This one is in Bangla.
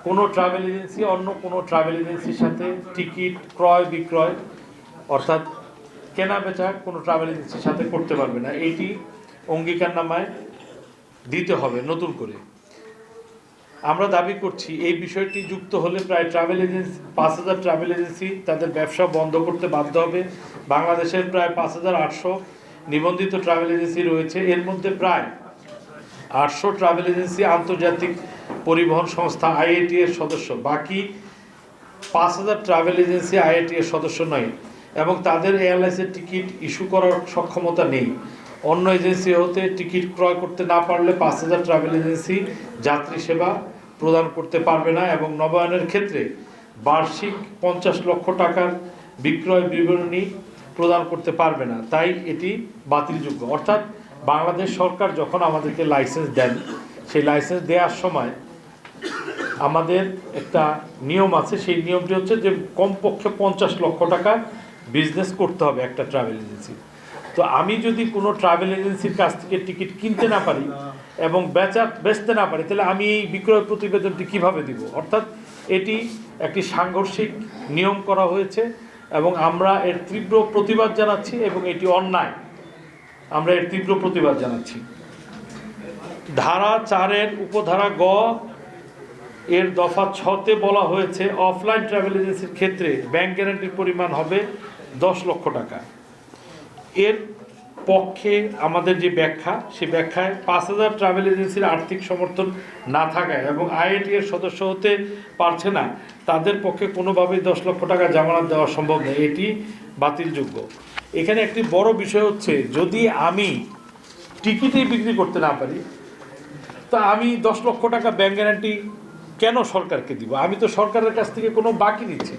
কোনো ট্রাভেল এজেন্সি অন্য কোনো ট্রাভেল এজেন্সির সাথে টিকিট ক্রয় বিক্রয় অর্থাৎ কেনা বেচা কোনো ট্রাভেল এজেন্সির সাথে করতে পারবে না। এইটি অঙ্গীকারনামায় দিতে হবে নতুন করে। আমরা দাবি করছি এই বিষয়টি যুক্ত হলে প্রায় ট্রাভেল এজেন্সি 5,000 ট্রাভেল এজেন্সি তাদের ব্যবসা বন্ধ করতে বাধ্য হবে। বাংলাদেশের প্রায় 5,800 নিবন্ধিত ট্রাভেল এজেন্সি রয়েছে। এর মধ্যে প্রায় 800 ট্রাভেল এজেন্সি আন্তর্জাতিক পরিবহন সংস্থা আইএটি এর সদস্য। বাকি 5,000 ট্রাভেল এজেন্সি আইএটি এর সদস্য নয় এবং তাদের এয়ারলাইন্সের টিকিট ইস্যু করার সক্ষমতা নেই। অন্য এজেন্সি হতে টিকিট ক্রয় করতে না পারলে 5,000 ট্রাভেল এজেন্সি যাত্রী সেবা প্রদান করতে পারবে না এবং নবায়নের ক্ষেত্রে বার্ষিক 50 লক্ষ টাকার বিক্রয় বিবরণী প্রদান করতে পারবে না। তাই এটি বাতিলযোগ্য। অর্থাৎ বাংলাদেশ সরকার যখন আমাদেরকে লাইসেন্স দেন, সেই লাইসেন্স দেওয়ার সময় আমাদের একটা নিয়ম আছে। সেই নিয়মটি হচ্ছে যে কমপক্ষে 50 লক্ষ টাকা বিজনেস করতে হবে একটা ট্রাভেল এজেন্সি। তো আমি যদি কোনো ট্রাভেল এজেন্সির কাছ থেকে টিকিট কিনতে না পারি এবং বেচতে না পারি, তাহলে আমি এই বিক্রয় প্রতিবেদনটি কিভাবে দিব? অর্থাৎ এটি একটি সাংঘর্ষিক নিয়ম করা হয়েছে এবং আমরা এর তীব্র প্রতিবাদ জানাচ্ছি এবং এটি অন্যায়। আমরা এর তীব্র প্রতিবাদ জানাচ্ছি। ধারা 4-এর উপধারা গ এর দফা 6-তে বলা হয়েছে অফলাইন ট্রাভেল এজেন্সির ক্ষেত্রে ব্যাংক গ্যারান্টির পরিমাণ হবে 10 লক্ষ টাকা। এর পক্ষে আমাদের যে ব্যাখ্যা, সেই ব্যাখ্যায় 5,000 ট্রাভেল এজেন্সির আর্থিক সমর্থন না থাকায় এবং আইএটি এর সদস্য হতে পারছে না, তাদের পক্ষে কোনোভাবেই 10 লক্ষ টাকা জামানত দেওয়া সম্ভব নয়। এটি বাতিলযোগ্য। এখানে একটি বড় বিষয় হচ্ছে, যদি আমি টিকিটই বিক্রি করতে না পারি, তা আমি 10 লক্ষ টাকা ব্যাংক গ্যারান্টি কেন সরকারকে দিব? আমি তো সরকারের কাছ থেকে কোনো বাকি নিচ্ছি না।